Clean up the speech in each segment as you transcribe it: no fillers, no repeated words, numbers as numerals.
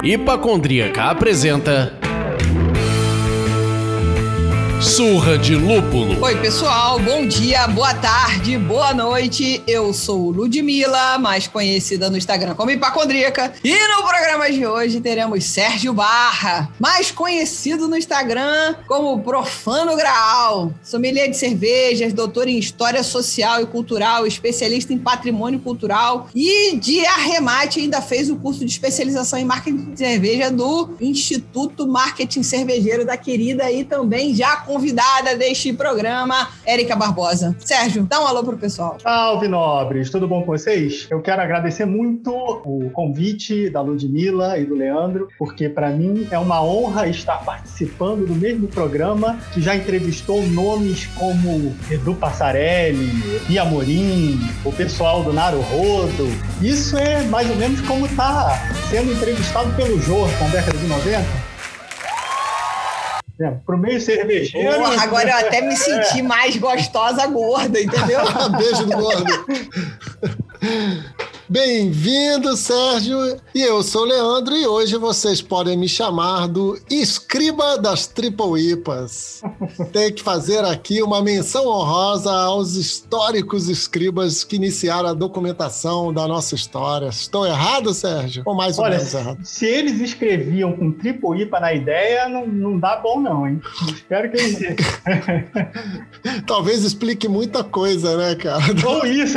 Hipacondríaca apresenta Surra de Lúpulo. Oi, pessoal, bom dia, boa tarde, boa noite. Eu sou Ludmila, mais conhecida no Instagram como Hipacondríaca. E no programa de hoje teremos Sérgio Barra, mais conhecido no Instagram como Profano Graal. Sommelier de cervejas, doutor em História Social e Cultural, especialista em Patrimônio Cultural e de arremate ainda fez o curso de especialização em Marketing de Cerveja do Instituto Marketing Cervejeiro da querida e também já convidada deste programa, Érica Barbosa. Sérgio, dá um alô pro pessoal. Salve, nobres! Tudo bom com vocês? Eu quero agradecer muito o convite da Ludmila e do Leandro, porque para mim é uma honra estar participando do mesmo programa que já entrevistou nomes como Edu Passarelli, Bia Amorim, o pessoal do Naruhodo. Isso é mais ou menos como tá sendo entrevistado pelo Jô, com a década de 90. Pro meio cervejeiro. Porra, agora eu até me senti mais gostosa gorda, entendeu? Beijo do gordo. Bem-vindo, Sérgio. E eu sou o Leandro e hoje vocês podem me chamar do escriba das Triple IPAs. Tenho que fazer aqui uma menção honrosa aos históricos escribas que iniciaram a documentação da nossa história. Estou errado, Sérgio? Ou mais ou menos errado? Se eles escreviam com Triple IPA na ideia, não dá bom não, hein? Espero que eles... Talvez explique muita coisa, né, cara? Ou isso,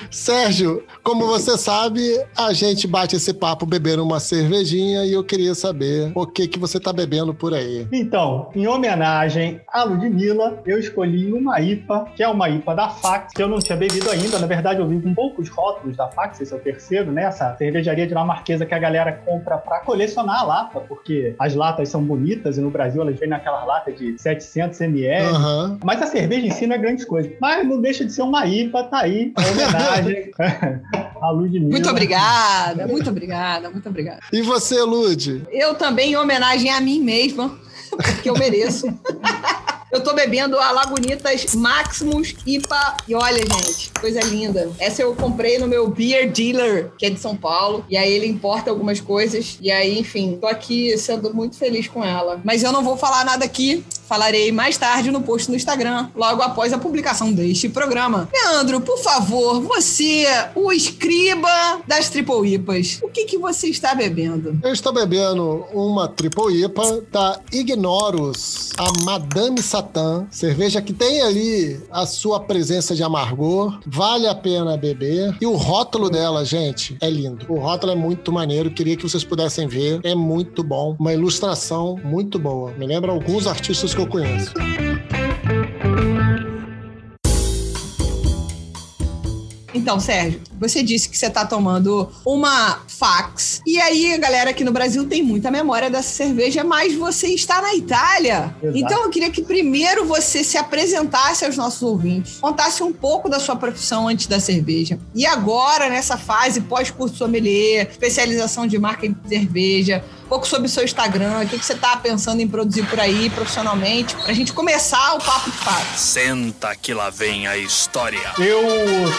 Sérgio, como você sabe, a gente bate esse papo bebendo uma cervejinha e eu queria saber o que você tá bebendo por aí. Então, em homenagem à Ludmila, eu escolhi uma IPA, que é uma IPA da Fax, que eu não tinha bebido ainda. Na verdade, eu vi com poucos rótulos da Fax, esse é o terceiro, né? Essa cervejaria dinamarquesa que a galera compra pra colecionar a lata, porque as latas são bonitas e no Brasil elas vêm naquela lata de 700 ml. Uhum. Mas a cerveja em si não é grande coisa. Mas não deixa de ser uma IPA, tá aí, é homenagem a Ludmila. Muito obrigada, muito obrigada, muito obrigada. E você, Lud? Eu também, em homenagem a mim mesma, porque eu mereço. Eu tô bebendo a Lagunitas Maximus IPA. E olha, gente, coisa linda. Essa eu comprei no meu Beer Dealer, que é de São Paulo. E aí ele importa algumas coisas. E aí, enfim, tô aqui sendo muito feliz com ela. Mas eu não vou falar nada aqui. Falarei mais tarde no post no Instagram, logo após a publicação deste programa. Leandro, por favor, você, o escriba das Triple IPAs, o que você está bebendo? Eu estou bebendo uma Triple IPA da Ignorus, a Madame Satã, cerveja que tem ali a sua presença de amargor, vale a pena beber. E o rótulo dela, gente, é lindo. O rótulo é muito maneiro, queria que vocês pudessem ver, é muito bom, uma ilustração muito boa. Me lembra alguns artistas que eu conheço. Então, Sérgio, você disse que você está tomando uma Fax. E aí, a galera aqui no Brasil tem muita memória dessa cerveja, mas você está na Itália. Exato. Então, eu queria que primeiro você se apresentasse aos nossos ouvintes, contasse um pouco da sua profissão antes da cerveja. E agora, nessa fase pós-curso sommelier, especialização de marketing de cerveja, um pouco sobre o seu Instagram, o que você está pensando em produzir por aí profissionalmente, pra gente começar o papo de fato. Senta que lá vem a história. Eu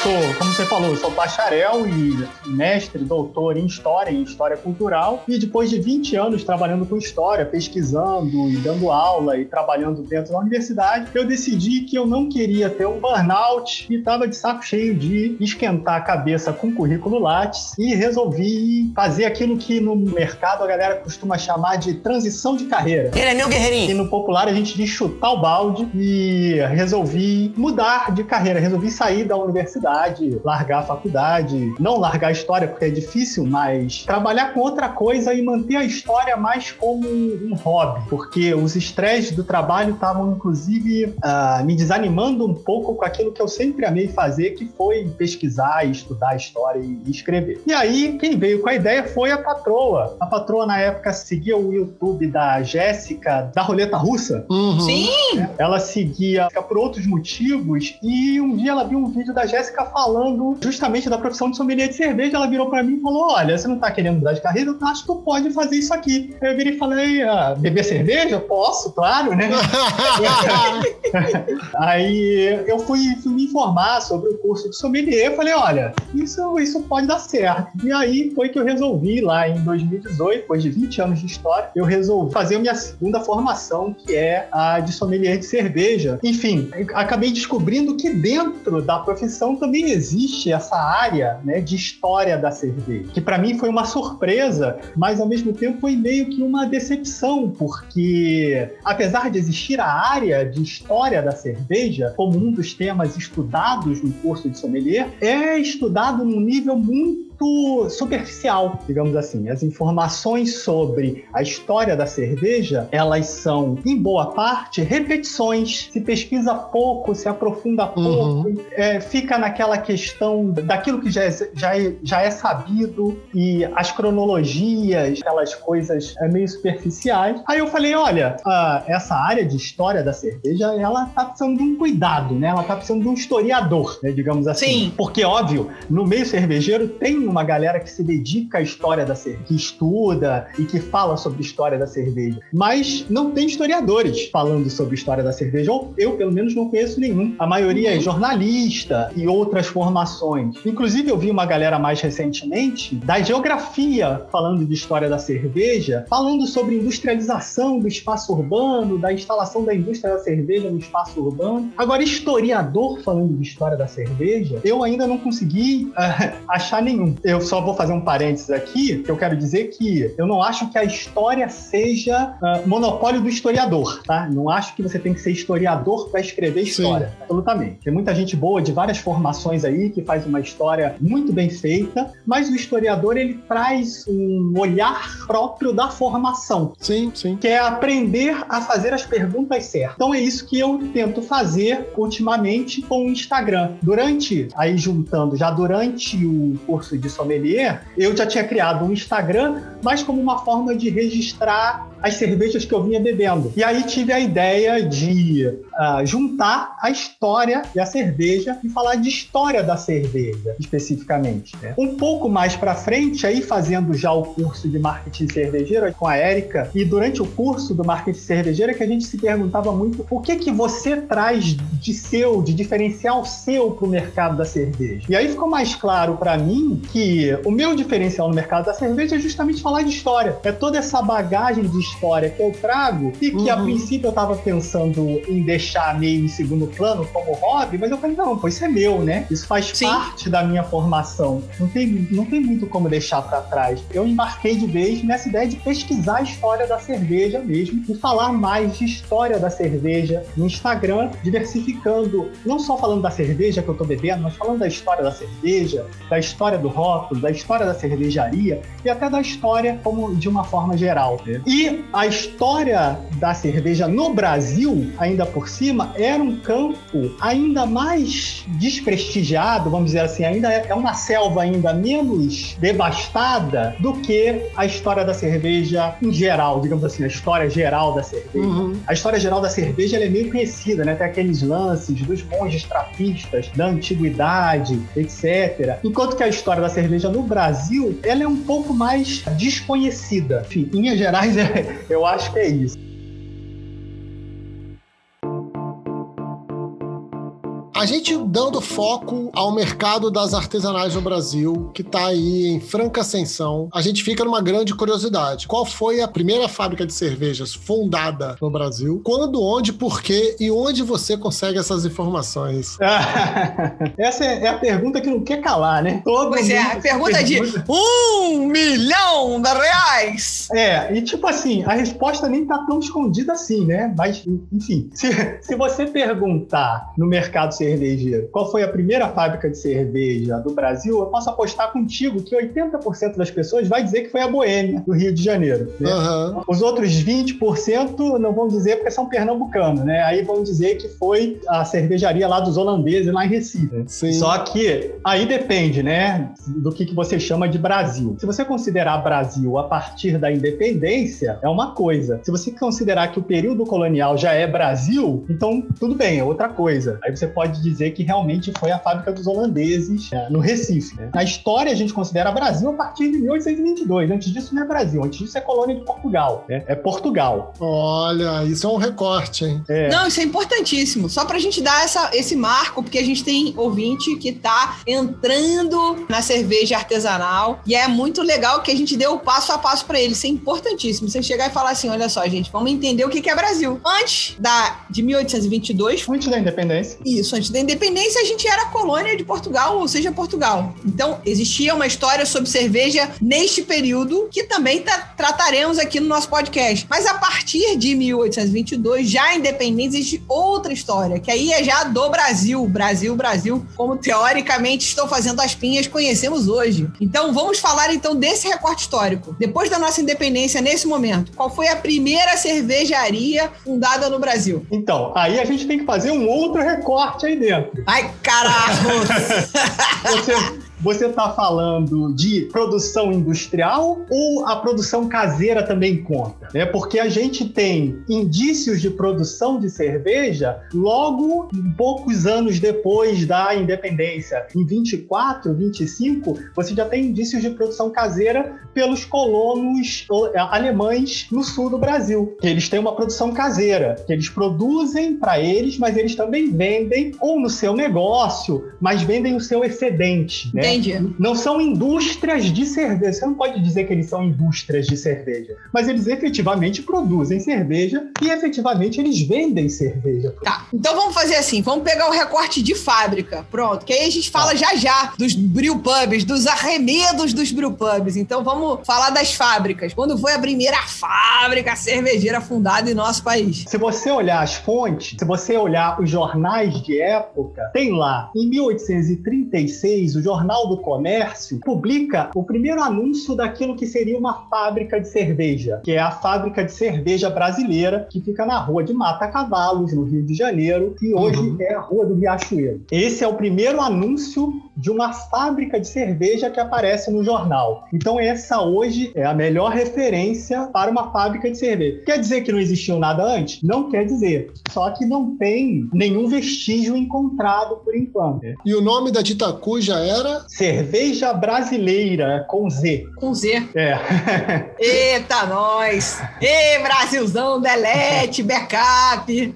sou, como você falou, eu sou bacharel e mestre, doutor em História Cultural. E depois de 20 anos trabalhando com História, pesquisando e dando aula e trabalhando dentro da universidade, eu decidi que eu não queria ter um burnout e estava de saco cheio de esquentar a cabeça com currículo Lattes e resolvi fazer aquilo que no mercado a galera costuma chamar de transição de carreira. Ele é meu guerreirinho. E no popular a gente diz chutar o balde e resolvi mudar de carreira, resolvi sair da universidade, largar a faculdade, não largar a história porque é difícil, mas trabalhar com outra coisa e manter a história mais como um hobby, porque os estresses do trabalho estavam inclusive me desanimando um pouco com aquilo que eu sempre amei fazer, que foi pesquisar e estudar a história e escrever. E aí quem veio com a ideia foi a patroa. A patroa na época época seguia o YouTube da Jéssica, da Roleta Russa. Sim! Ela seguia por outros motivos e um dia ela viu um vídeo da Jéssica falando justamente da profissão de sommelier de cerveja. Ela virou pra mim e falou: olha, você não tá querendo mudar de carreira? Eu acho que tu pode fazer isso aqui. Eu virei e falei: beber cerveja? Posso, claro, né? Aí eu fui me informar sobre o curso de sommelier. Falei: olha, isso pode dar certo. E aí foi que eu resolvi, lá em 2018, depois de 20 anos de história, eu resolvi fazer a minha segunda formação, que é a de sommelier de cerveja. Enfim, acabei descobrindo que dentro da profissão também existe essa área, né, de história da cerveja, que para mim foi uma surpresa, mas ao mesmo tempo foi meio que uma decepção, porque apesar de existir a área de história da cerveja como um dos temas estudados no curso de sommelier, é estudado num nível muito superficial, digamos assim. As informações sobre a história da cerveja, elas são, em boa parte, repetições. Se pesquisa pouco, se aprofunda pouco, fica naquela questão daquilo que já é sabido, e as cronologias, aquelas coisas meio superficiais. Aí eu falei: olha, essa área de história da cerveja, ela tá precisando de um cuidado, né? Ela tá precisando de um historiador, né, digamos assim. Sim. Porque, óbvio, no meio cervejeiro tem uma galera que se dedica à história da cerveja, que estuda e que fala sobre a história da cerveja. Mas não tem historiadores falando sobre a história da cerveja, ou eu, pelo menos, não conheço nenhum. A maioria é jornalista e outras formações. Inclusive, eu vi uma galera mais recentemente da geografia falando de história da cerveja, falando sobre industrialização do espaço urbano, da instalação da indústria da cerveja no espaço urbano. Agora, historiador falando de história da cerveja, eu ainda não consegui achar nenhum. Eu só vou fazer um parênteses aqui, que eu quero dizer que eu não acho que a história seja monopólio do historiador, tá? Não acho que você tem que ser historiador para escrever história. Sim. Absolutamente. Tem muita gente boa de várias formações aí que faz uma história muito bem feita, mas o historiador, ele traz um olhar próprio da formação. Sim, sim. Que é aprender a fazer as perguntas certas. Então é isso que eu tento fazer ultimamente com o Instagram. Durante o curso de sommelier, eu já tinha criado um Instagram, mas como uma forma de registrar as cervejas que eu vinha bebendo. E aí tive a ideia de juntar a história e a cerveja e falar de história da cerveja, especificamente, né? Um pouco mais pra frente, aí fazendo já o curso de marketing cervejeiro com a Érica, e durante o curso do marketing cervejeiro é que a gente se perguntava muito o que você traz de diferencial seu pro mercado da cerveja. E aí ficou mais claro pra mim que o meu diferencial no mercado da cerveja é justamente falar de história. É toda essa bagagem de história que eu trago e que a princípio eu estava pensando em deixar meio em segundo plano como hobby, mas eu falei: não, pô, isso é meu, né? Isso faz parte da minha formação. Não tem muito como deixar para trás. Eu embarquei de vez nessa ideia de pesquisar a história da cerveja mesmo e falar mais de história da cerveja no Instagram, diversificando, não só falando da cerveja que eu tô bebendo, mas falando da história da cerveja, da história do rótulo, da história da cervejaria e até da história como de uma forma geral, né? E a história da cerveja no Brasil, ainda por cima, era um campo ainda mais desprestigiado, vamos dizer assim, ainda é uma selva ainda menos devastada do que a história da cerveja em geral, digamos assim, a história geral da cerveja. A história geral da cerveja, ela é meio conhecida, né? Tem aqueles lances dos monges trapistas da antiguidade, etc. Enquanto que a história da cerveja no Brasil, ela é um pouco mais desconhecida. Enfim, em linhas gerais, eu acho que é isso. A gente dando foco ao mercado das artesanais no Brasil, que está aí em franca ascensão, a gente fica numa grande curiosidade. Qual foi a primeira fábrica de cervejas fundada no Brasil? Quando, onde, por quê e onde você consegue essas informações? Essa é a pergunta que não quer calar, né? Pois é, a pergunta de R$1 milhão. E tipo assim, a resposta nem tá tão escondida assim, né? Mas, enfim, se você perguntar no mercado cervejeiro cervejeiro. Qual foi a primeira fábrica de cerveja do Brasil? Eu posso apostar contigo que 80% das pessoas vai dizer que foi a Boêmia, do Rio de Janeiro. Né? Uhum. Os outros 20% não vão dizer porque são pernambucanos, né? Aí vão dizer que foi a cervejaria lá dos holandeses, lá em Recife. Sim. Só que aí depende, né, do que você chama de Brasil. Se você considerar Brasil a partir da independência, é uma coisa. Se você considerar que o período colonial já é Brasil, então tudo bem, é outra coisa. Aí você pode dizer que realmente foi a fábrica dos holandeses no Recife. Né? Na história, a gente considera Brasil a partir de 1822. Antes disso não é Brasil, antes disso é colônia de Portugal. Né? É Portugal. Olha, isso é um recorte, hein? Não, isso é importantíssimo. Só pra gente dar esse marco, porque a gente tem ouvinte que tá entrando na cerveja artesanal e é muito legal que a gente deu o passo a passo pra ele. Isso é importantíssimo. Você chegar e falar assim, olha só, gente, vamos entender o que é Brasil. Antes de 1822... Antes da independência. Isso, antes da independência a gente era colônia de Portugal, ou seja, Portugal. Então, existia uma história sobre cerveja neste período que também trataremos aqui no nosso podcast. Mas a partir de 1822, já independente, existe outra história, que aí é já do Brasil. Brasil, como teoricamente estou fazendo as pinhas, conhecemos hoje. Então, vamos falar então desse recorte histórico. Depois da nossa independência, nesse momento, qual foi a primeira cervejaria fundada no Brasil? Então, aí a gente tem que fazer um outro recorte aí dentro. Ai, caralho! Você está falando de produção industrial ou a produção caseira também conta? Né? Porque a gente tem indícios de produção de cerveja logo poucos anos depois da independência. Em 24, 25, você já tem indícios de produção caseira pelos colonos alemães no sul do Brasil. Que eles têm uma produção caseira, que eles produzem para eles, mas eles também vendem ou no seu negócio, mas vendem o seu excedente. Né? Entendi. Não são indústrias de cerveja. Você não pode dizer que eles são indústrias de cerveja, mas eles efetivamente produzem cerveja e efetivamente eles vendem cerveja. Tá, então vamos fazer assim, vamos pegar o recorte de fábrica, pronto, que aí a gente fala já dos brewpubs, dos arremedos dos brewpubs. Então vamos falar das fábricas. Quando foi a primeira fábrica cervejeira fundada em nosso país? Se você olhar as fontes, se você olhar os jornais de época, tem lá, em 1836, o Jornal do Comércio publica o primeiro anúncio daquilo que seria uma fábrica de cerveja, que é a Fábrica de Cerveja Brasileira, que fica na Rua de Mata Cavalos, no Rio de Janeiro, e hoje é a Rua do Riachuelo. Esse é o primeiro anúncio de uma fábrica de cerveja que aparece no jornal. Então essa hoje é a melhor referência para uma fábrica de cerveja. Quer dizer que não existiu nada antes? Não quer dizer. Só que não tem nenhum vestígio encontrado por enquanto. E o nome da dita cuja era? Cerveja Brasileira, com Z. Com Z. É. Eita, nós! Ê, Brasilzão, delete, backup!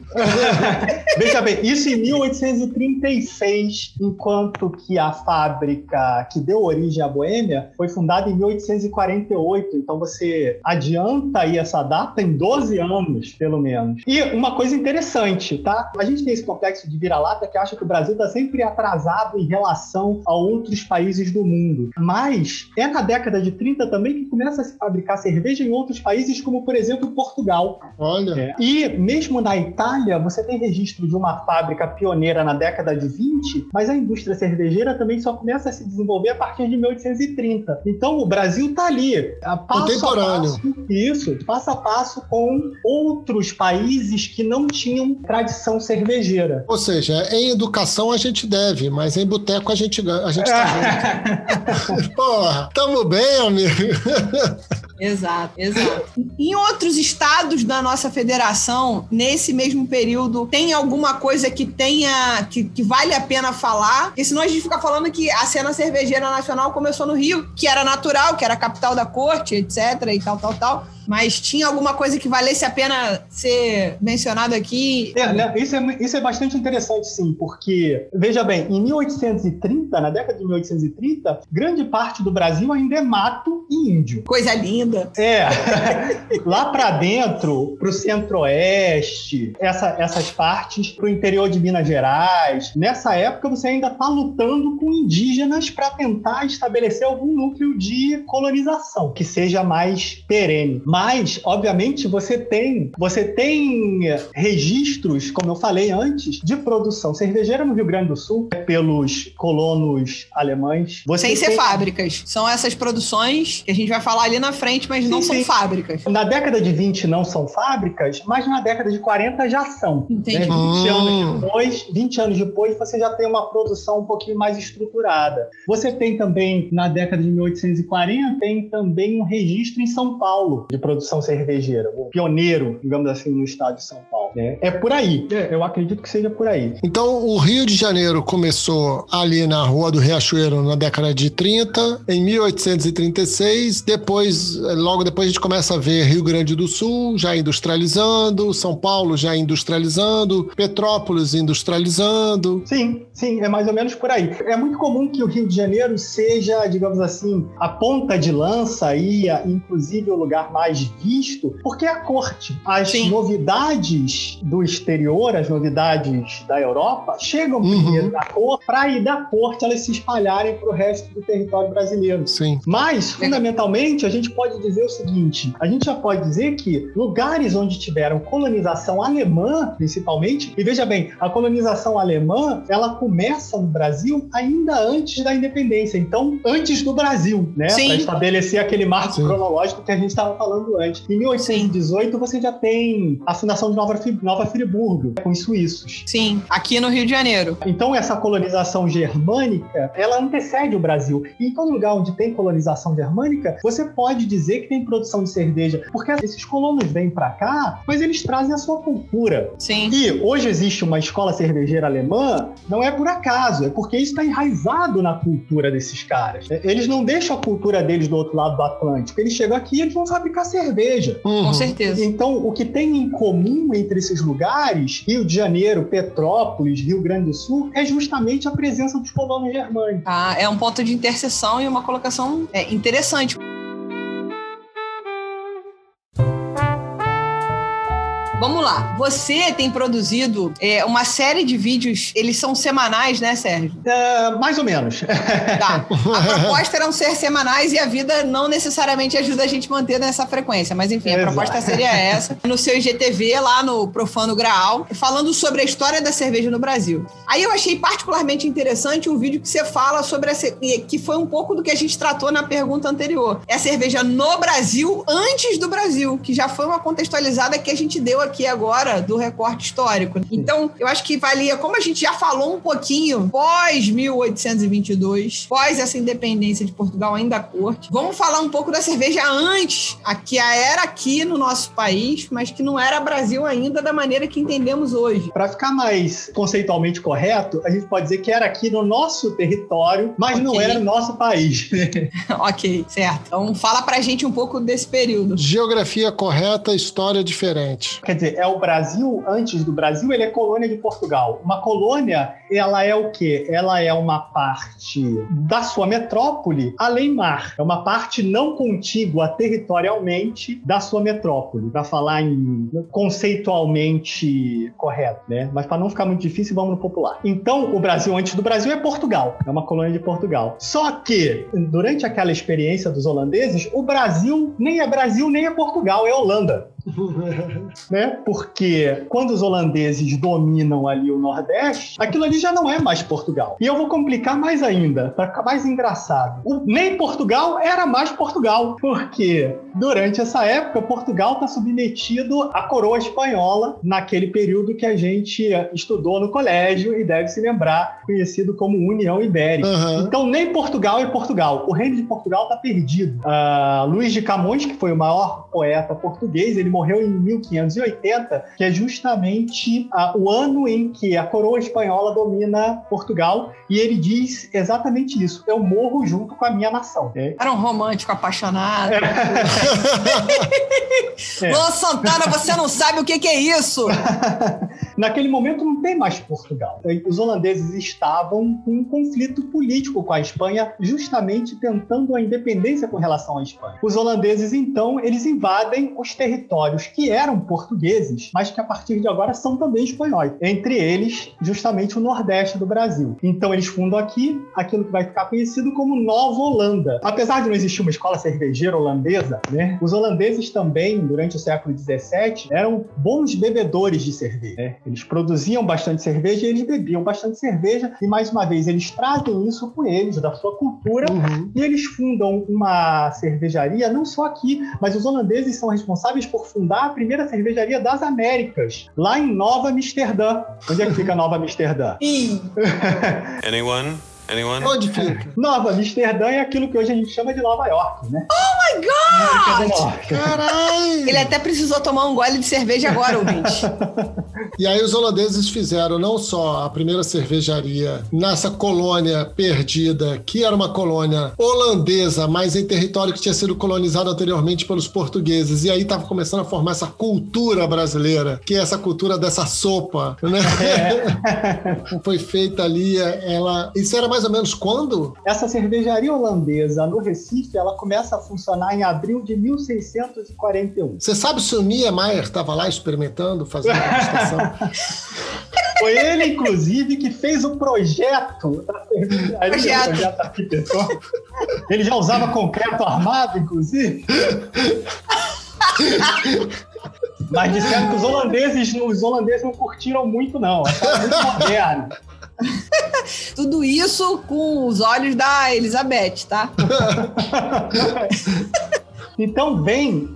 Veja bem, isso em 1836, enquanto que a fábrica que deu origem à Boêmia foi fundada em 1848. Então você adianta aí essa data em 12 anos, pelo menos. E uma coisa interessante, tá? A gente tem esse complexo de vira-lata que acha que o Brasil está sempre atrasado em relação a outros países do mundo. Mas é na década de 30 também que começa a se fabricar cerveja em outros países, como por exemplo Portugal. Olha. E mesmo na Itália, você tem registro de uma fábrica pioneira na década de 20, mas a indústria cervejeira também só começa a se desenvolver a partir de 1830. Então o Brasil está ali, contemporâneo. Passo a passo com outros países que não tinham tradição cervejeira. Ou seja, em educação a gente deve, mas em boteco a gente tá junto. Porra, tamo bem, amigo. Exato. Em outros estados da nossa federação, nesse mesmo período, tem alguma coisa que vale a pena falar? Porque senão a gente fica falando que a cena cervejeira nacional começou no Rio, que era natural, que era a capital da corte, etc. e tal. Mas tinha alguma coisa que valesse a pena ser mencionado aqui? Isso é bastante interessante, sim, porque, veja bem, em 1830, na década de 1830, grande parte do Brasil ainda é mato e índio. Coisa linda. Lá para dentro, pro centro-oeste, essas partes, pro interior de Minas Gerais, nessa época você ainda tá lutando com indígenas para tentar estabelecer algum núcleo de colonização que seja mais perene. Mas, obviamente, você tem registros, como eu falei antes, de produção cervejeira no Rio Grande do Sul pelos colonos alemães. Sem ser fábricas. São essas produções que a gente vai falar ali na frente, mas não são fábricas. Na década de 20 não são fábricas, mas na década de 40 já são. Entendi. Né? 20 anos depois, você já tem uma produção um pouquinho mais estruturada. Você tem também, na década de 1840, tem também um registro em São Paulo de produção cervejeira. O pioneiro, digamos assim, no estado de São Paulo. Né? É por aí. Eu acredito que seja por aí. Então, o Rio de Janeiro começou ali na Rua do Riachuelo na década de 30, em 1836. Logo depois a gente começa a ver Rio Grande do Sul já industrializando, São Paulo já industrializando, Petrópolis industrializando. Sim, é mais ou menos por aí. É muito comum que o Rio de Janeiro seja, digamos assim, a ponta de lança e, inclusive, o lugar mais visto, porque é a corte. As novidades do exterior, as novidades da Europa, chegam primeiro da corte, para ir da corte elas se espalharem para o resto do território brasileiro. Sim. Mas, fundamentalmente, a gente pode dizer o seguinte, a gente já pode dizer que lugares onde tiveram colonização alemã, principalmente, e veja bem, a colonização alemã, ela começa no Brasil ainda antes da independência, então antes do Brasil, né? Para estabelecer aquele marco cronológico que a gente estava falando antes. Em 1818, você já tem a fundação de Nova Friburgo, com os suíços. Sim, aqui no Rio de Janeiro. Então, essa colonização germânica, ela antecede o Brasil. E em todo lugar onde tem colonização germânica, você pode dizer que tem produção de cerveja, porque esses colonos vêm para cá, mas eles trazem a sua cultura. Sim. E hoje existe uma escola cervejeira alemã, não é por acaso, é porque isso está enraizado na cultura desses caras. Eles não deixam a cultura deles do outro lado do Atlântico, eles chegam aqui e eles vão fabricar cerveja. Com certeza. Então, o que tem em comum entre esses lugares, Rio de Janeiro, Petrópolis, Rio Grande do Sul, é justamente a presença dos colonos germânicos. É um ponto de interseção e uma colocação interessante. Vamos lá. Você tem produzido uma série de vídeos, eles são semanais, né, Sérgio? Mais ou menos. Tá. A proposta eram ser semanais e a vida não necessariamente ajuda a gente a manter nessa frequência. Mas, enfim, a proposta seria essa. No seu IGTV, lá no Profano Graal, falando sobre a história da cerveja no Brasil. Aí eu achei particularmente interessante um vídeo que você fala sobre que foi um pouco do que a gente tratou na pergunta anterior. É a cerveja no Brasil, antes do Brasil, que já foi uma contextualizada que a gente deu aqui agora do recorte histórico. Então, eu acho que valia, como a gente já falou um pouquinho, pós 1822, pós essa independência de Portugal ainda à corte, vamos falar um pouco da cerveja antes, a que era aqui no nosso país, mas que não era Brasil ainda da maneira que entendemos hoje. Para ficar mais conceitualmente correto, a gente pode dizer que era aqui no nosso território, mas não era no nosso país. Ok, certo. Então, fala pra gente um pouco desse período. Geografia correta, história diferente. Quer dizer, é o Brasil, antes do Brasil, ele é colônia de Portugal. Uma colônia, ela é o quê? Ela é uma parte da sua metrópole além-mar. É uma parte não contígua territorialmente da sua metrópole, para falar conceitualmente correto, né? Mas para não ficar muito difícil, vamos no popular. Então, o Brasil, antes do Brasil, é Portugal. É uma colônia de Portugal. Só que, durante aquela experiência dos holandeses, o Brasil nem é Portugal, é Holanda. Né? Porque quando os holandeses dominam ali o Nordeste, aquilo ali já não é mais Portugal. E eu vou complicar mais ainda, para ficar mais engraçado. Nem Portugal era mais Portugal, porque durante essa época Portugal está submetido à coroa espanhola, naquele período que a gente estudou no colégio e deve se lembrar, conhecido como União Ibérica. Então nem Portugal é Portugal. O reino de Portugal está perdido. Luís de Camões, que foi o maior poeta português, ele morreu em 1580, que é justamente o ano em que a coroa espanhola domina Portugal, e ele diz exatamente isso: eu morro junto com a minha nação. Era um romântico apaixonado. Luan Santana, você não sabe o que é isso? Naquele momento não tem mais Portugal. Os holandeses estavam com um conflito político com a Espanha, justamente tentando a independência com relação à Espanha. Os holandeses, então, eles invadem os territórios que eram portugueses, mas que a partir de agora são também espanhóis. Entre eles, justamente o Nordeste do Brasil. Então, eles fundam aqui aquilo que vai ficar conhecido como Nova Holanda. Apesar de não existir uma escola cervejeira holandesa, né, os holandeses também, durante o século XVII, eram bons bebedores de cerveja. Né? Eles produziam bastante cerveja e eles bebiam bastante cerveja. E, mais uma vez, eles trazem isso com eles, da sua cultura, e eles fundam uma cervejaria, não só aqui, mas os holandeses são responsáveis por fundar a primeira cervejaria das Américas, lá em Nova Amsterdã. Onde é que fica Nova Amsterdã? Anyone? Onde fica? Nova Amsterdã é aquilo que hoje a gente chama de Nova York, né? Oh my God! Caralho! Ele até precisou tomar um gole de cerveja agora, ouvinte. E aí os holandeses fizeram não só a primeira cervejaria nessa colônia perdida, que era uma colônia holandesa, mas em território que tinha sido colonizado anteriormente pelos portugueses. E aí estava começando a formar essa cultura brasileira, que é essa cultura dessa sopa, né? Foi feita ali, Isso era mais ou menos quando? Essa cervejaria holandesa no Recife, ela começa a funcionar em abril de 1641. Você sabe se o Niemeyer estava lá experimentando, fazendo a degustação? Foi ele, inclusive, que fez o projeto da cervejaria, o projeto arquitetônico. Ele já usava concreto armado, inclusive. Mas disseram que os holandeses não curtiram muito, não. Acharam muito moderno. Tudo isso com os olhos da Elizabeth, tá? Então vem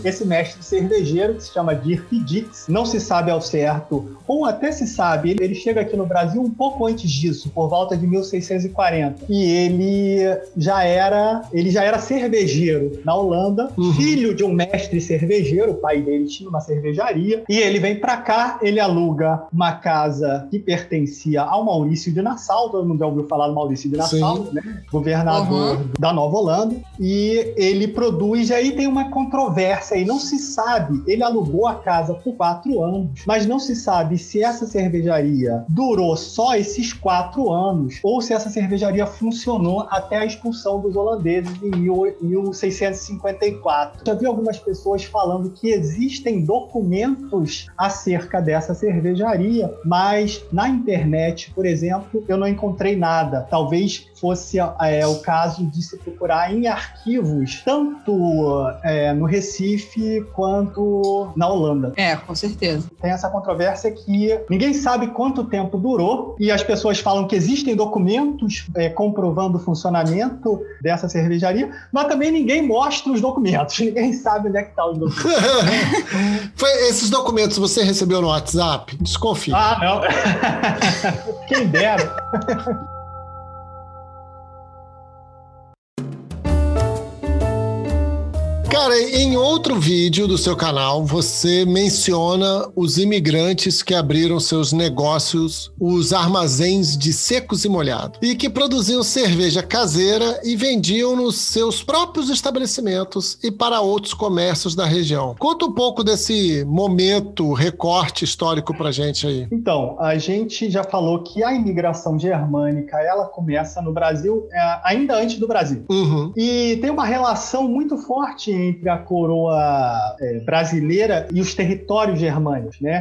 esse mestre cervejeiro que se chama Dirk Dix, não se sabe ao certo, ou até se sabe, ele chega aqui no Brasil um pouco antes disso, por volta de 1640, e ele já era cervejeiro na Holanda, filho de um mestre cervejeiro, o pai dele tinha uma cervejaria, e ele vem pra cá, ele aluga uma casa que pertencia ao Maurício de Nassau, todo mundo já ouviu falar do Maurício de Nassau, né? Governador da Nova Holanda, e ele produz. E aí tem uma controvérsia aí, não se sabe, ele alugou a casa por 4 anos, mas não se sabe se essa cervejaria durou só esses 4 anos ou se essa cervejaria funcionou até a expulsão dos holandeses em 1654. Já vi algumas pessoas falando que existem documentos acerca dessa cervejaria, mas na internet, por exemplo, eu não encontrei nada. Talvez fosse o caso de se procurar em arquivos, tanto no Recife quanto na Holanda. Com certeza. Tem essa controvérsia que ninguém sabe quanto tempo durou e as pessoas falam que existem documentos comprovando o funcionamento dessa cervejaria, mas também ninguém mostra os documentos. Ninguém sabe onde é que estão os documentos. Esses documentos você recebeu no WhatsApp? Desconfio. Ah, não. Quem dera. Cara, em outro vídeo do seu canal, você menciona os imigrantes que abriram seus negócios, os armazéns de secos e molhados, e que produziam cerveja caseira e vendiam nos seus próprios estabelecimentos e para outros comércios da região. Conta um pouco desse momento, recorte histórico pra gente aí. Então, a gente já falou que a imigração germânica, ela começa no Brasil ainda antes do Brasil. E tem uma relação muito forte entre a coroa brasileira e os territórios germânicos, né?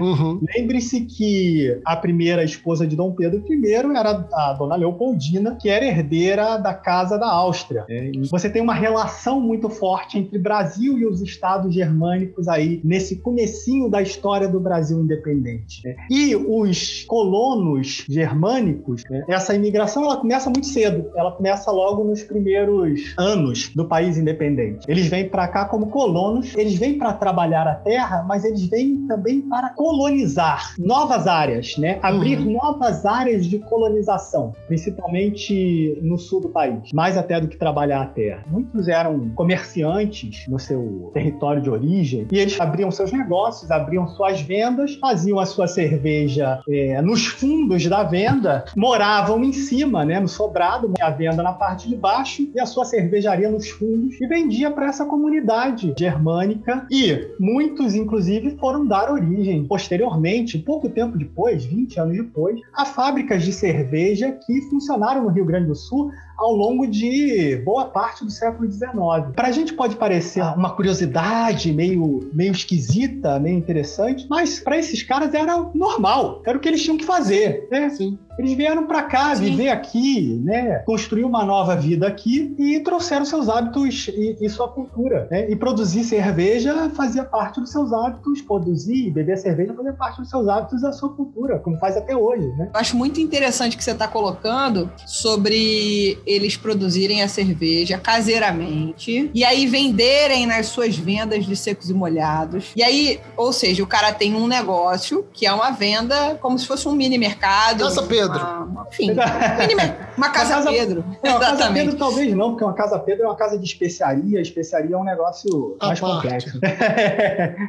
Lembre-se que a primeira esposa de Dom Pedro I era a Dona Leopoldina, que era herdeira da Casa da Áustria. E você tem uma relação muito forte entre Brasil e os estados germânicos aí, nesse comecinho da história do Brasil independente. E os colonos germânicos, essa imigração, ela começa muito cedo. Ela começa logo nos primeiros anos do país independente. Eles vêm para cá como colonos, eles vêm para trabalhar a terra, mas eles vêm também para colonizar novas áreas, né? Abrir novas áreas de colonização, principalmente no sul do país, mais até do que trabalhar a terra. Muitos eram comerciantes no seu território de origem e eles abriam seus negócios, abriam suas vendas, faziam a sua cerveja nos fundos da venda, moravam em cima, né, no sobrado, a venda na parte de baixo e a sua cervejaria nos fundos e vendia para essa comunidade. comunidade germânica e muitos, inclusive, foram dar origem, posteriormente, pouco tempo depois, 20 anos depois, a fábricas de cerveja que funcionaram no Rio Grande do Sul ao longo de boa parte do século XIX. Para a gente pode parecer uma curiosidade meio esquisita, meio interessante, mas para esses caras era normal, era o que eles tinham que fazer, né? Sim. Eles vieram para cá, viver aqui, né? Construir uma nova vida aqui e trouxeram seus hábitos e sua cultura, né? E produzir cerveja fazia parte dos seus hábitos, produzir e beber cerveja fazia parte dos seus hábitos e da sua cultura, como faz até hoje, né? Eu acho muito interessante que você está colocando sobre eles produzirem a cerveja caseiramente e aí venderem nas suas vendas de secos e molhados. E aí, ou seja, o cara tem um negócio que é uma venda como se fosse um mini mercado. Casa Pedro. Enfim, uma Casa Pedro. Não, Casa Pedro talvez não, porque uma Casa Pedro é uma casa de especiaria. Especiaria é um negócio mais complexo.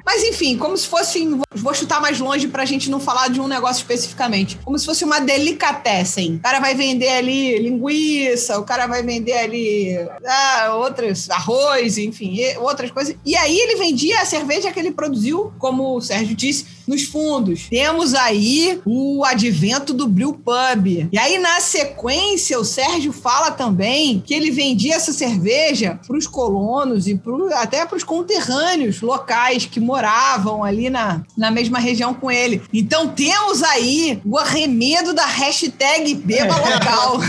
Mas enfim, como se fosse... Vou chutar mais longe pra gente não falar de um negócio especificamente. Como se fosse uma delicatessen. O cara vai vender ali linguiça, o cara vai vender ali outros, arroz, enfim, outras coisas. E aí ele vendia a cerveja que ele produziu, como o Sérgio disse, nos fundos. Temos aí o advento do Brew Pub. E aí, na sequência, o Sérgio fala também que ele vendia essa cerveja para os colonos e até para os conterrâneos locais que moravam ali na mesma região com ele. Então, temos aí o arremedo da hashtag Beba Local.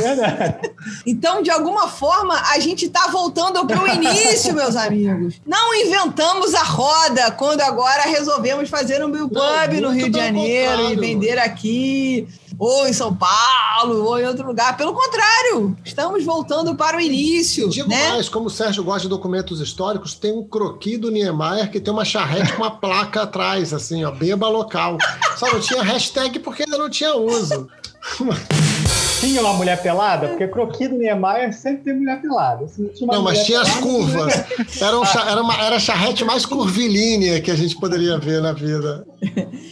Então, de alguma forma, a gente está voltando para o início, meus amigos. Não inventamos a roda quando agora resolvemos fazer um Brew Pub no Rio de Janeiro e vender aqui, ou em São Paulo, ou em outro lugar. Pelo contrário, estamos voltando para o início. Digo né? mais, como o Sérgio gosta de documentos históricos, tem um croquis do Niemeyer que tem uma charrete com uma placa atrás, assim, ó, Beba Local. Só não tinha hashtag porque ainda não tinha uso. Tinha uma mulher pelada? Porque croquis do Niemeyer sempre tem mulher pelada. Não, mas tinha as curvas. Era a charrete mais curvilínea que a gente poderia ver na vida.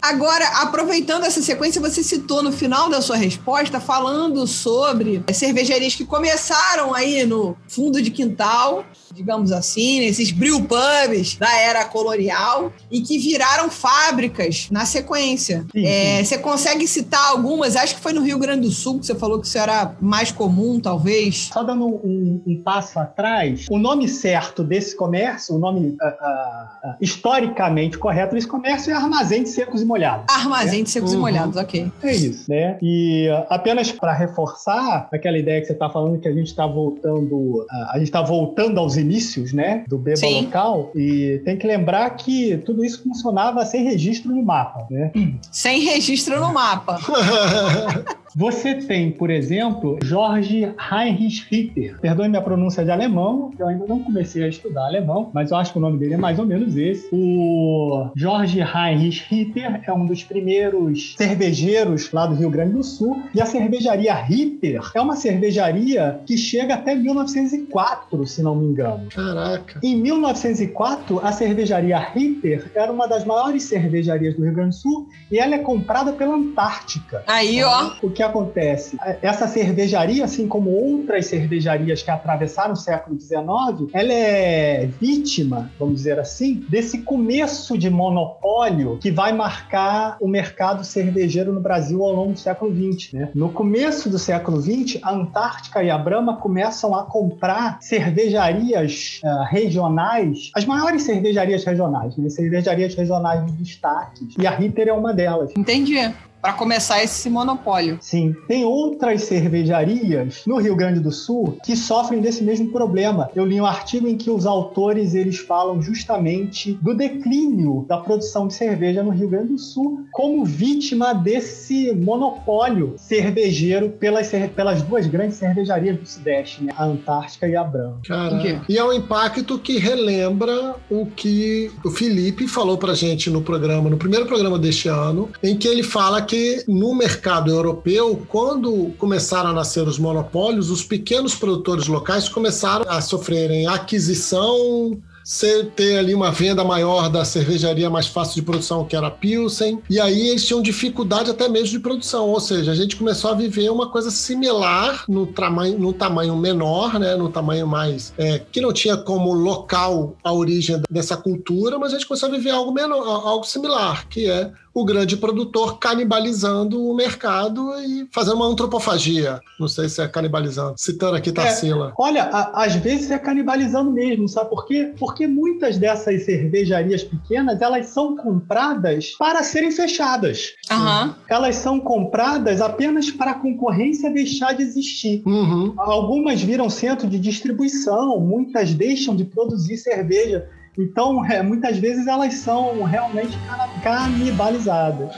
Agora, aproveitando essa sequência, você citou no final da sua resposta, falando sobre cervejarias que começaram aí no fundo de quintal, digamos assim, nesses brew pubs da era colonial e que viraram fábricas na sequência. Você consegue citar algumas? Acho que foi no Rio Grande do Sul que você falou que isso era mais comum, talvez. Só dando um passo atrás, o nome certo desse comércio, o nome historicamente correto desse comércio é Armazém de Secos e Molhados. Armazém de Secos e Molhados, ok. É isso, né? E apenas para reforçar aquela ideia que você está falando que a gente está voltando aos inícios, né, do Beba Local, e tem que lembrar que tudo isso funcionava sem registro no mapa, né? Sem registro no mapa. Você tem, por exemplo, Jorge Heinrich Ritter. Perdoe minha pronúncia de alemão, eu ainda não comecei a estudar alemão, mas eu acho que o nome dele é mais ou menos esse. O Jorge Heinrich Ritter é um dos primeiros cervejeiros lá do Rio Grande do Sul, e a cervejaria Ritter é uma cervejaria que chega até 1904, se não me engano. Caraca! Em 1904, a cervejaria Ritter era uma das maiores cervejarias do Rio Grande do Sul e ela é comprada pela Antártica. Aí, ó. O que acontece? Essa cervejaria, assim como outras cervejarias que atravessaram o século XIX, ela é vítima, vamos dizer assim, desse começo de monopólio que vai marcar o mercado cervejeiro no Brasil ao longo do século XX, né? No começo do século XX, a Antártica e a Brahma começam a comprar cervejarias regionais, as maiores cervejarias regionais, né? Cervejarias regionais de destaque, e a Ritter é uma delas. Entendi. Para começar esse monopólio. Sim. Tem outras cervejarias no Rio Grande do Sul que sofrem desse mesmo problema. Eu li um artigo em que os autores eles falam justamente do declínio da produção de cerveja no Rio Grande do Sul como vítima desse monopólio cervejeiro pelas duas grandes cervejarias do Sudeste, né? A Antártica e a Brahma. Caramba. E é um impacto que relembra o que o Felipe falou pra gente no primeiro programa deste ano, em que ele fala que no mercado europeu, quando começaram a nascer os monopólios, os pequenos produtores locais começaram a sofrerem aquisição você ter ali uma venda maior da cervejaria mais fácil de produção, que era a Pilsen, e aí eles tinham dificuldade até mesmo de produção, ou seja, a gente começou a viver uma coisa similar no tamanho menor, né, no tamanho mais, que não tinha como local a origem dessa cultura, mas a gente começou a viver algo menor, algo similar, que é o grande produtor canibalizando o mercado e fazendo uma antropofagia. Não sei se é canibalizando. Citando aqui Tarsila. Olha, às vezes é canibalizando mesmo, sabe por quê? Porque muitas dessas cervejarias pequenas, elas são compradas para serem fechadas. Uhum. Elas são compradas apenas para a concorrência deixar de existir. Uhum. Algumas viram centro de distribuição, muitas deixam de produzir cerveja. Então, muitas vezes elas são realmente canibalizadas.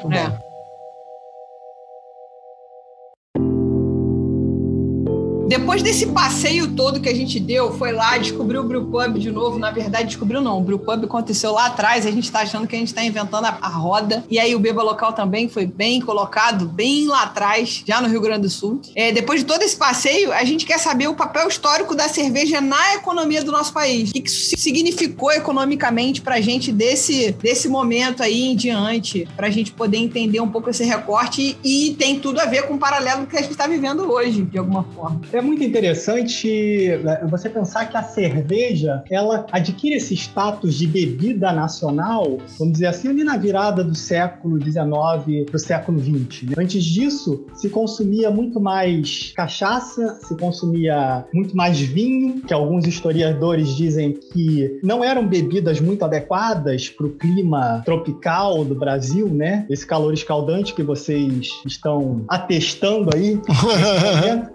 Depois desse passeio todo que a gente deu, foi lá, descobriu o Brewpub de novo. Na verdade, descobriu não. O Brewpub aconteceu lá atrás. A gente está achando que a gente está inventando a roda. E aí o Beba Local também foi bem colocado, bem lá atrás, já no Rio Grande do Sul. Depois de todo esse passeio, a gente quer saber o papel histórico da cerveja na economia do nosso país. O que isso significou economicamente para a gente desse momento aí em diante, para a gente poder entender um pouco esse recorte e tem tudo a ver com o paralelo que a gente está vivendo hoje, de alguma forma. É muito interessante você pensar que a cerveja, ela adquire esse status de bebida nacional, vamos dizer assim, ali na virada do século XIX para o século XX. Né? Antes disso, se consumia muito mais cachaça, se consumia muito mais vinho, que alguns historiadores dizem que não eram bebidas muito adequadas para o clima tropical do Brasil, né? Esse calor escaldante que vocês estão atestando aí.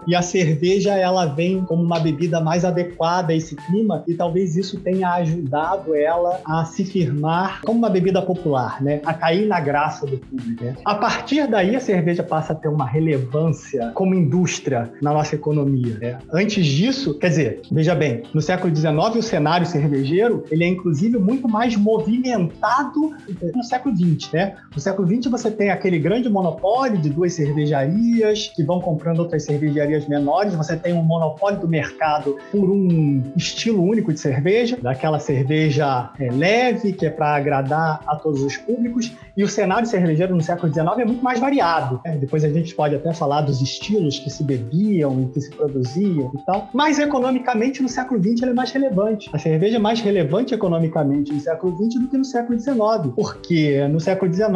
E a cerveja, ela vem como uma bebida mais adequada a esse clima e talvez isso tenha ajudado ela a se firmar como uma bebida popular, né? A cair na graça do público. Né? A partir daí, a cerveja passa a ter uma relevância como indústria na nossa economia. Né? Antes disso, quer dizer, veja bem, no século XIX, o cenário cervejeiro, ele é inclusive muito mais movimentado no século XX. Né? No século XX, você tem aquele grande monopólio de 2 cervejarias que vão comprando outras cervejarias menores. Você tem um monopólio do mercado por um estilo único de cerveja, daquela cerveja leve, que é para agradar a todos os públicos, e o cenário cervejeiro no século XIX é muito mais variado. Depois a gente pode até falar dos estilos que se bebiam e que se produziam e tal, mas economicamente no século XX ela é mais relevante. A cerveja é mais relevante economicamente no século XX do que no século XIX, porque no século XIX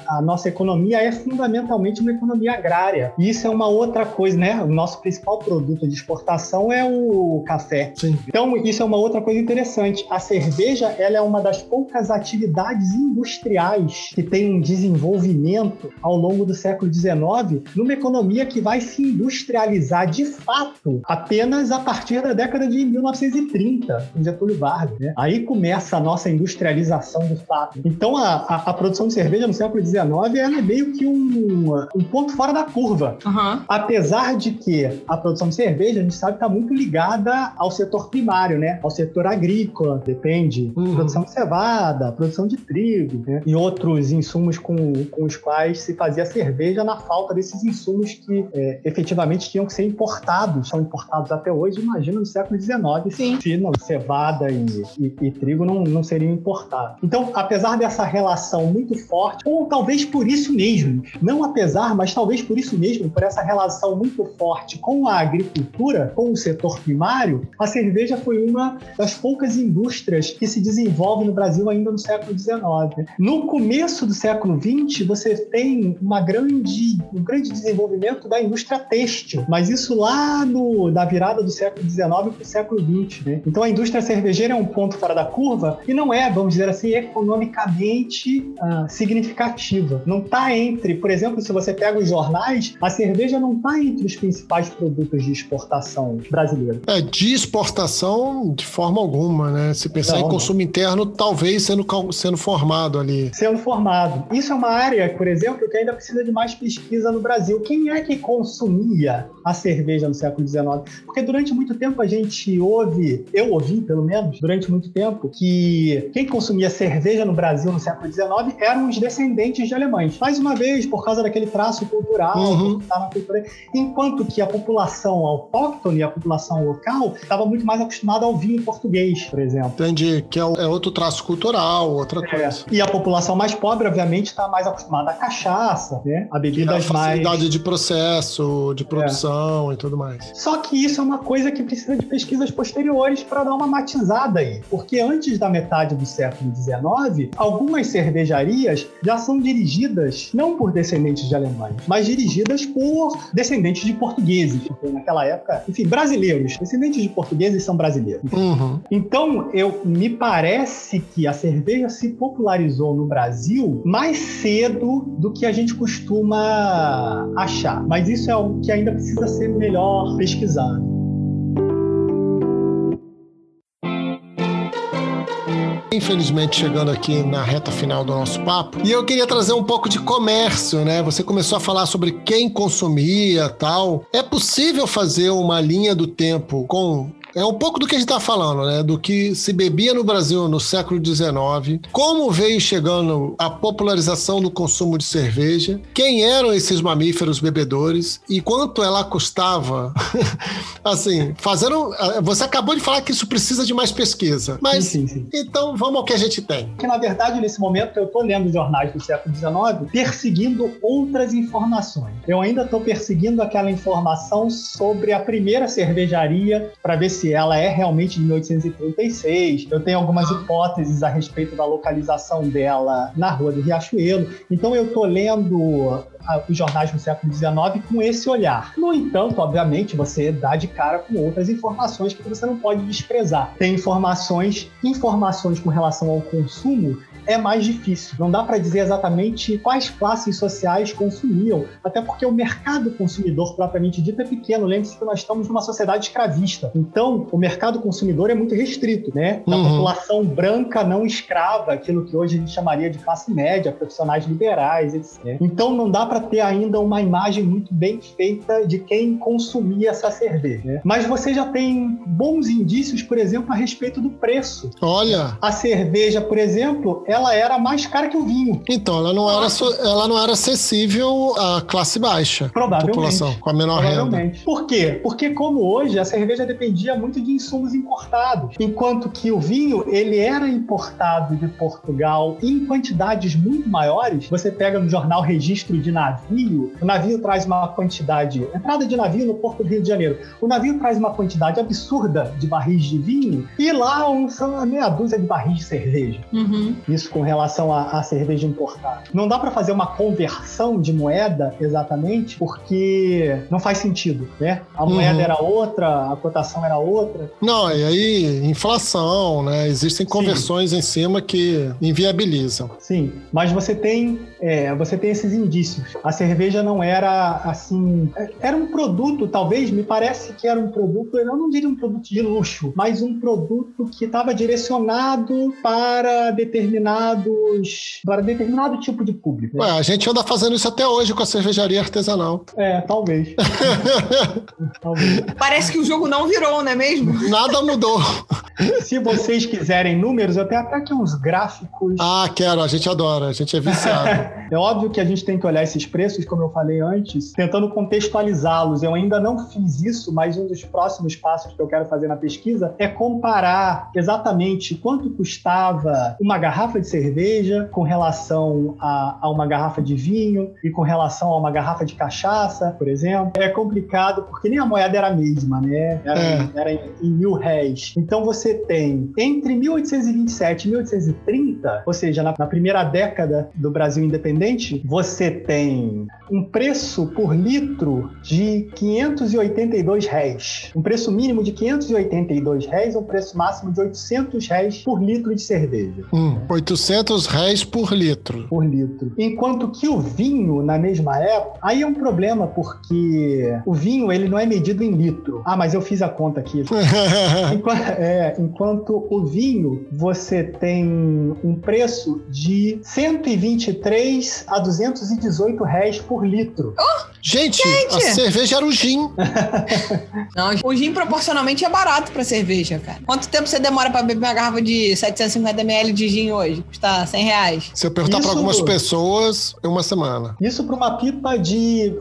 a nossa economia é fundamentalmente uma economia agrária, e isso é uma outra coisa, né? O nosso principal produto de exportação é o café. Sim. Então, isso é uma outra coisa interessante. A cerveja, ela é uma das poucas atividades industriais que tem um desenvolvimento ao longo do século XIX numa economia que vai se industrializar de fato apenas a partir da década de 1930, com Getúlio Vargas. Né? Aí começa a nossa industrialização de fato. Então, a produção de cerveja no século XIX ela é meio que um ponto fora da curva. Uhum. Apesar de que a produção de cerveja, a gente sabe, está muito ligada ao setor primário, né? Ao setor agrícola, depende. Produção de cevada, produção de trigo, né? E outros insumos com os quais se fazia cerveja na falta desses insumos que efetivamente tinham que ser importados. São importados até hoje, imagina, no século XIX, Sim. se não, cevada e trigo não seriam importados. Então, apesar dessa relação muito forte, ou talvez por isso mesmo, não apesar, mas talvez por isso mesmo, por essa relação muito forte com a agricultura, com o setor primário, a cerveja foi uma das poucas indústrias que se desenvolve no Brasil ainda no século XIX. No começo do século XX, você tem um grande desenvolvimento da indústria têxtil, mas isso lá da virada do século XIX para o século XX. Né? Então, a indústria cervejeira é um ponto fora da curva e não é, vamos dizer assim, economicamente significativa. Não está entre, por exemplo, se você pega os jornais, a cerveja não está entre os principais produtos de exportação brasileira. De exportação, de forma alguma, né? Se pensar em consumo interno, talvez sendo formado ali. Sendo formado. Isso é uma área, por exemplo, que ainda precisa de mais pesquisa no Brasil. Quem é que consumia a cerveja no século XIX? Porque durante muito tempo a gente eu ouvi pelo menos, durante muito tempo, que quem consumia cerveja no Brasil no século XIX eram os descendentes de alemães. Mais uma vez, por causa daquele traço cultural, que está na cultura, enquanto que a população autóctone, a população local, estava muito mais acostumada ao vinho português, por exemplo. Entendi, que é outro traço cultural, outra coisa. E a população mais pobre, obviamente, está mais acostumada à cachaça, né? A bebidas a facilidade mais... de processo, de produção e tudo mais. Só que isso é uma coisa que precisa de pesquisas posteriores para dar uma matizada aí. Porque antes da metade do século XIX, algumas cervejarias já são dirigidas não por descendentes de alemães, mas dirigidas por descendentes de portugueses. Porque naquela época, enfim, brasileiros. Descendentes de portugueses são brasileiros. Uhum. Então, me parece que a cerveja se popularizou no Brasil mais cedo do que a gente costuma achar. Mas isso é algo que ainda precisa ser melhor pesquisado. Infelizmente, chegando aqui na reta final do nosso papo, e eu queria trazer um pouco de comércio, né? Você começou a falar sobre quem consumia e tal. É possível fazer uma linha do tempo com... É um pouco do que a gente está falando, né? Do que se bebia no Brasil no século XIX, como veio chegando a popularização do consumo de cerveja, quem eram esses mamíferos bebedores e quanto ela custava. Assim, você acabou de falar que isso precisa de mais pesquisa, mas sim. Então vamos ao que a gente tem. Porque, na verdade, nesse momento eu estou lendo jornais do século XIX perseguindo outras informações. Eu ainda estou perseguindo aquela informação sobre a primeira cervejaria para ver se ela é realmente de 1836. Eu tenho algumas hipóteses a respeito da localização dela na Rua do Riachuelo. Então eu estou lendo os jornais do século XIX com esse olhar. No entanto, obviamente, você dá de cara com outras informações que você não pode desprezar. Tem informações com relação ao consumo é mais difícil. Não dá para dizer exatamente quais classes sociais consumiam, até porque o mercado consumidor propriamente dito é pequeno. Lembre-se que nós estamos numa sociedade escravista. Então, o mercado consumidor é muito restrito, né? Da população branca não escrava, aquilo que hoje a gente chamaria de classe média, profissionais liberais, etc. Então, não dá para ter ainda uma imagem muito bem feita de quem consumia essa cerveja, né? Mas você já tem bons indícios, por exemplo, a respeito do preço. Olha! A cerveja, por exemplo, ela era mais cara que o vinho. Então, ela não era acessível à classe baixa. Provavelmente. População, com a menor renda. Por quê? Porque, como hoje, a cerveja dependia muito de insumos importados. Enquanto que o vinho, ele era importado de Portugal em quantidades muito maiores. Você pega no jornal Registro de Navio, o navio traz uma quantidade... Entrada de navio no Porto do Rio de Janeiro. O navio traz uma quantidade absurda de barris de vinho e lá são meia dúzia de barris de cerveja. Isso com relação à cerveja importada. Não dá para fazer uma conversão de moeda exatamente, porque não faz sentido, né? A moeda era outra, a cotação era outra. Não, e aí inflação, né? Existem conversões em cima que inviabilizam. Sim, mas você tem esses indícios. A cerveja não era assim... Era um produto, talvez, me parece que era um produto, eu não diria um produto de luxo, mas um produto que estava direcionado para determinado tipo de público. Né? Ué, a gente anda fazendo isso até hoje com a cervejaria artesanal. Talvez. Parece que o jogo não virou, não é mesmo? Nada mudou. Se vocês quiserem números, eu tenho até aqui uns gráficos. Ah, quero, a gente adora, a gente é viciado. É óbvio que a gente tem que olhar esses preços, como eu falei antes, tentando contextualizá-los. Eu ainda não fiz isso, mas um dos próximos passos que eu quero fazer na pesquisa é comparar exatamente quanto custava uma garrafa de cerveja com relação a uma garrafa de vinho e com relação a uma garrafa de cachaça, por exemplo. É complicado porque nem a moeda era a mesma, né? Era em R$1.000. Então você tem entre 1827 e 1830, ou seja, na primeira década do Brasil independente, você tem um preço por litro de R$582. Um preço mínimo de R$582, um preço máximo de R$800 por litro de cerveja. R$800 por litro. Por litro. Enquanto que o vinho, na mesma época, aí é um problema, porque o vinho, ele não é medido em litro. Ah, mas eu fiz a conta aqui. enquanto o vinho você tem um preço de 123 a 218 réis por litro. Gente, a cerveja era o gin. Não, o gin proporcionalmente é barato pra cerveja, cara. Quanto tempo você demora pra beber uma garrafa de 750 ml de gin hoje? Custa R$100. Se eu perguntar pra algumas pessoas, é uma semana. Isso para uma pipa de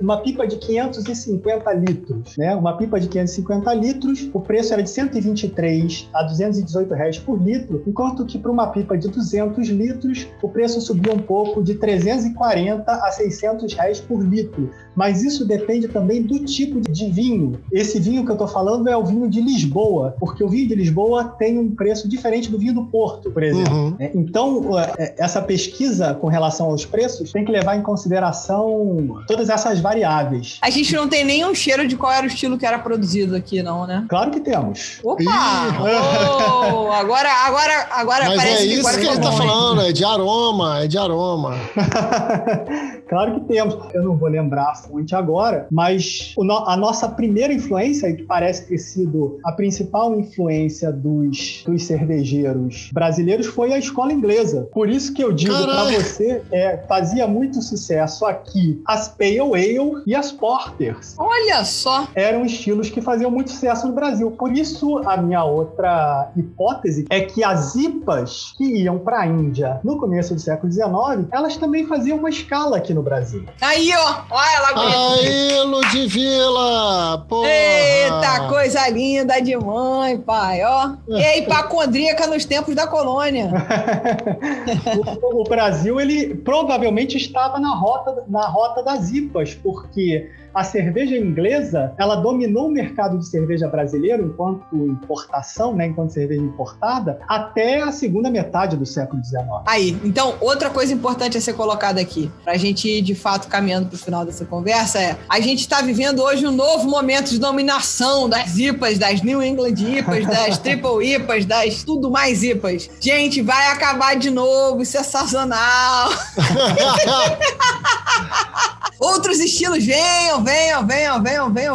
550 litros, né? Uma pipa de 550 litros, o preço era de 123 a 218 réis por litro, enquanto que para uma pipa de 200 litros, o preço subia um pouco de 340 a 600 réis por litro. Mas isso depende também do tipo de vinho. Esse vinho que eu estou falando é o vinho de Lisboa, porque o vinho de Lisboa tem um preço diferente do vinho do Porto, por exemplo. Então, essa pesquisa com relação aos preços tem que levar em consideração todas essas variáveis. A gente não tem nenhum cheiro de qual era o estilo que era produzido aqui, não, né? Claro que temos. Opa! Oh, agora mas parece isso que ele está falando, é de aroma. Claro que temos. Eu não vou lembrar a fonte agora, mas a nossa primeira influência, que parece ter sido a principal influência dos cervejeiros brasileiros, foi a escola inglesa. Por isso que eu digo para você, fazia muito sucesso aqui as Pale Ale e as Porters. Olha só! Eram estilos que faziam muito sucesso no Brasil. Por isso, a minha outra hipótese é que as IPAs que iam para a Índia no começo do século XIX, elas também faziam uma escala aqui no Brasil. Aí, ó! Olha ela bonita. Aí, Ludmilla! Porra! Eita, coisa linda de mãe, pai, ó. E aí, hipacondríaca nos tempos da colônia. O Brasil, ele provavelmente estava na rota das IPAs, porque a cerveja inglesa, ela dominou o mercado de cerveja brasileiro enquanto importação, né, enquanto cerveja importada, até a segunda metade do século XIX. Aí, então, outra coisa importante a ser colocada aqui, pra gente ir, de fato, caminhando pro final dessa conversa, a gente está vivendo hoje um novo momento de dominação das IPAs, das New England IPAs, das Triple IPAs, das tudo mais IPAs. Gente, vai acabar de novo, isso é sazonal. Outros estilos, venham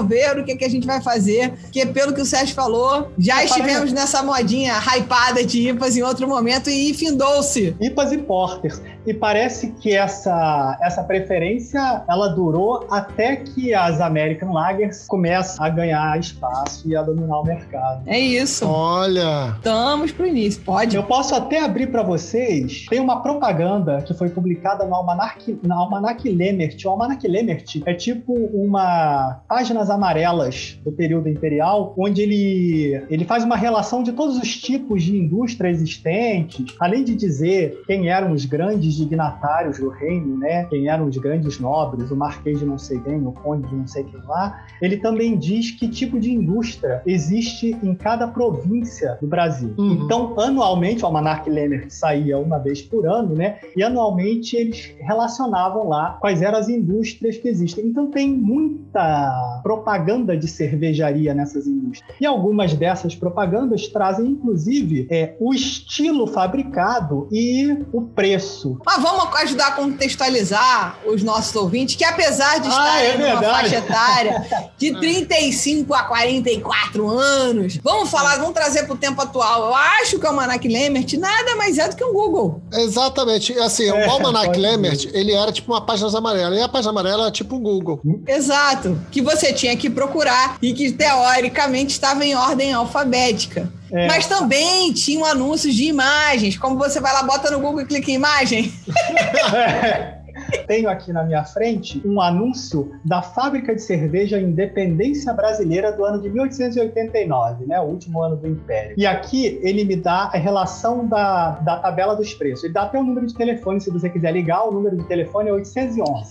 ver o que a gente vai fazer, porque pelo que o Sérgio falou, já estivemos nessa modinha hypada de IPAs em outro momento e findou-se. IPAs e Porters. E parece que essa preferência, ela durou até que as American Lagers começam a ganhar espaço e a dominar o mercado. É isso. Olha! Estamos pro início, pode? Eu posso até abrir para vocês, tem uma propaganda que foi publicada no Almanac Lemmert. O Almanac Lemmert é tipo uma páginas amarelas do período imperial, onde ele faz uma relação de todos os tipos de indústria existentes, além de dizer quem eram os grandes dignatários do reino, né? Quem eram os grandes nobres, o marquês de não sei quem, o conde de não sei quem lá. Ele também diz que tipo de indústria existe em cada província do Brasil. Então, anualmente, o Almanac Lemmert saía uma vez por ano, né? E anualmente eles relacionavam lá quais eram as indústrias que existem. Então, tem muita propaganda de cervejaria nessas indústrias. E algumas dessas propagandas trazem, inclusive, o estilo fabricado e o preço. Mas vamos ajudar a contextualizar os nossos ouvintes, que apesar de estarem numa faixa etária de 35 a 44 anos, vamos trazer para o tempo atual. Eu acho que o Almanac Lemmert nada mais é do que um Google. Exatamente. Assim, o Almanac Lemmert, ele era tipo uma página amarela. E a página amarela era tipo um Google. Exato. Que você tinha que procurar e que, teoricamente, estava em ordem alfabética. Mas também tinham anúncios de imagens. Como você vai lá, bota no Google e clica em imagem. Tenho aqui na minha frente um anúncio da fábrica de cerveja Independência Brasileira do ano de 1889, né? O último ano do Império. E aqui ele me dá a relação da tabela dos preços. Ele dá até o número de telefone, se você quiser ligar. O número de telefone é 811.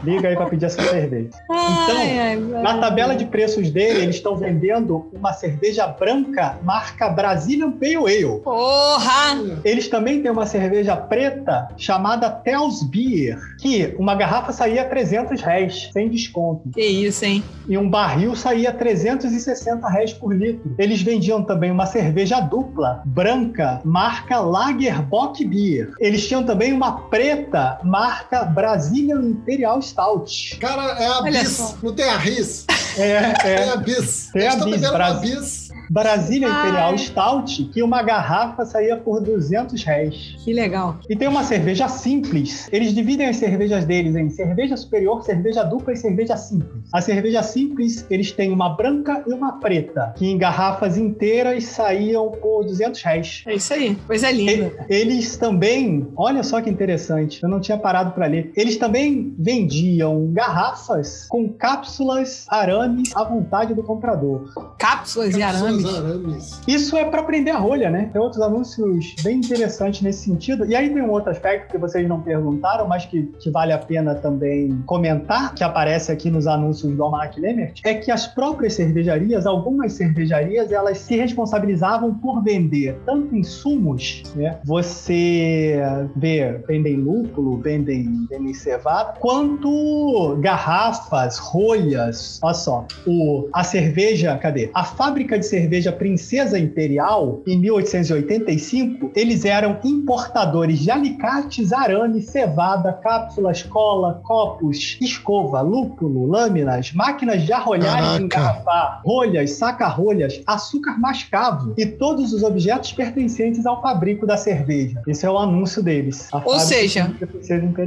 Liga aí para pedir essa cerveja. Então, na tabela de preços dele, eles estão vendendo uma cerveja branca marca Brazilian Pale Ale. Porra! Eles também têm uma cerveja preta chamada Tell's Beer, que uma garrafa saía a 300 réis, sem desconto. Que isso, hein? E um barril saía a 360 réis por litro. Eles vendiam também uma cerveja dupla, branca, marca Lagerbock Beer. Eles tinham também uma preta, marca Brazilian Imperial Stout. Cara, é a Bis, não tem a Riz. É a Bis. Tem Eles a estão Bis, vendendo uma Bis. Brasília Imperial Stout, que uma garrafa saía por R$200. Que legal. E tem uma cerveja simples. Eles dividem as cervejas deles em cerveja superior, cerveja dupla e cerveja simples. A cerveja simples, eles têm uma branca e uma preta, que em garrafas inteiras saíam por R$200. É isso aí, coisa linda. Eles também, olha só que interessante, eu não tinha parado para ler, eles também vendiam garrafas com cápsulas arames à vontade do comprador. Cápsulas e arames. Isso é para prender a rolha, né? Tem outros anúncios bem interessantes nesse sentido. E aí tem um outro aspecto que vocês não perguntaram, mas que vale a pena também comentar, que aparece aqui nos anúncios do Almanac Lemert, é que as próprias cervejarias, algumas cervejarias, elas se responsabilizavam por vender tanto insumos, né? Você vendem lúpulo, vendem cevada, quanto garrafas, rolhas. Olha só, a cerveja, cadê? A fábrica de cerveja Princesa Imperial, em 1885, eles eram importadores de alicates, arame, cevada, cápsulas, cola, copos, escova, lúpulo, lâminas, máquinas de arrolhar e engarrafar, rolhas, saca-rolhas, açúcar mascavo e todos os objetos pertencentes ao fabrico da cerveja. Esse é o anúncio deles. Ou seja,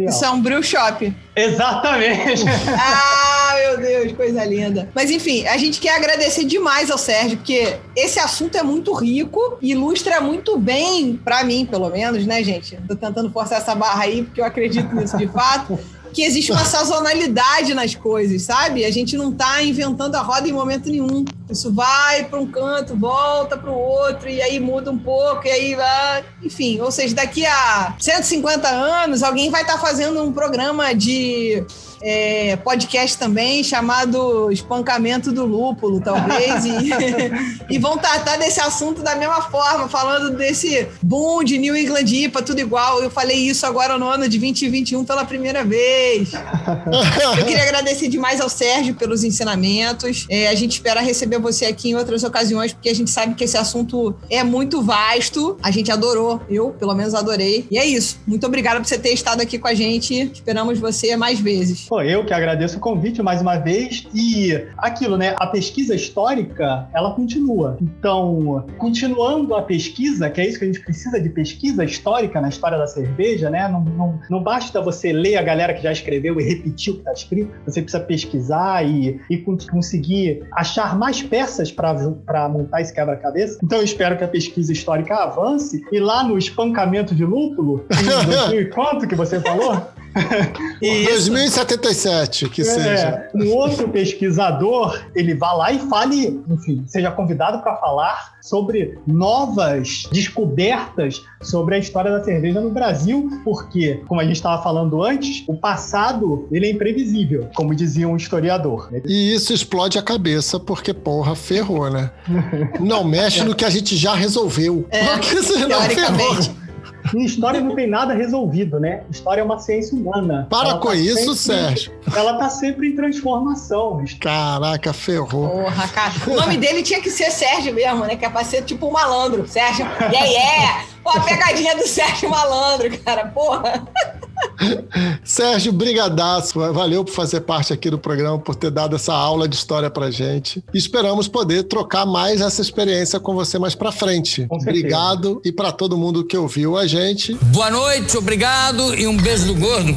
isso é um brew shop. Exatamente. Ah, meu Deus, coisa linda. Mas enfim, a gente quer agradecer demais ao Sérgio, porque esse assunto é muito rico e ilustra muito bem, pra mim, pelo menos, né, gente? Tô tentando forçar essa barra aí, porque eu acredito nisso de fato, que existe uma sazonalidade nas coisas, sabe? A gente não tá inventando a roda em momento nenhum. Isso vai para um canto, volta para o outro, e aí muda um pouco, e aí vai... Enfim, ou seja, daqui a 150 anos, alguém vai estar fazendo um programa de... podcast também chamado Espancamento do Lúpulo, talvez, e vão tratar desse assunto da mesma forma, falando desse boom de New England IPA, tudo igual. Eu falei isso agora no ano de 2021 pela primeira vez. Eu queria agradecer demais ao Sérgio pelos ensinamentos. A gente espera receber você aqui em outras ocasiões, porque a gente sabe que esse assunto é muito vasto. A gente adorou, eu pelo menos adorei. E é isso. Muito obrigada por você ter estado aqui com a gente. Esperamos você mais vezes. Pô, eu que agradeço o convite mais uma vez. E aquilo, né? A pesquisa histórica, ela continua. Então, continuando a pesquisa, que é isso que a gente precisa de pesquisa histórica na história da cerveja, né? Não basta você ler a galera que já escreveu e repetir o que está escrito. Você precisa pesquisar e conseguir achar mais peças para montar esse quebra-cabeça. Então, eu espero que a pesquisa histórica avance. E lá no Espancamento de Lúpulo, em 2000 e quanto que você falou? 2077, que seja. Um outro pesquisador, ele vá lá e fale, enfim, seja convidado para falar sobre novas descobertas sobre a história da cerveja no Brasil, porque, como a gente estava falando antes, o passado, ele é imprevisível, como dizia um historiador. E isso explode a cabeça, porque, porra, ferrou, né? Não mexe no que a gente já resolveu. Porque senão ferrou. Em história não tem nada resolvido, né? História é uma ciência humana. Para com isso, Sérgio. Ela tá sempre em transformação. Caraca, ferrou. Porra, cara. O nome dele tinha que ser Sérgio mesmo, né? Que é pra ser tipo um malandro. Sérgio, Pô, a pegadinha do Sérgio Malandro, cara. Porra. Sérgio, brigadaço. Valeu por fazer parte aqui do programa, por ter dado essa aula de história pra gente. Esperamos poder trocar mais essa experiência com você mais pra frente. Obrigado. E pra todo mundo que ouviu a gente. Boa noite, obrigado e um beijo do gordo.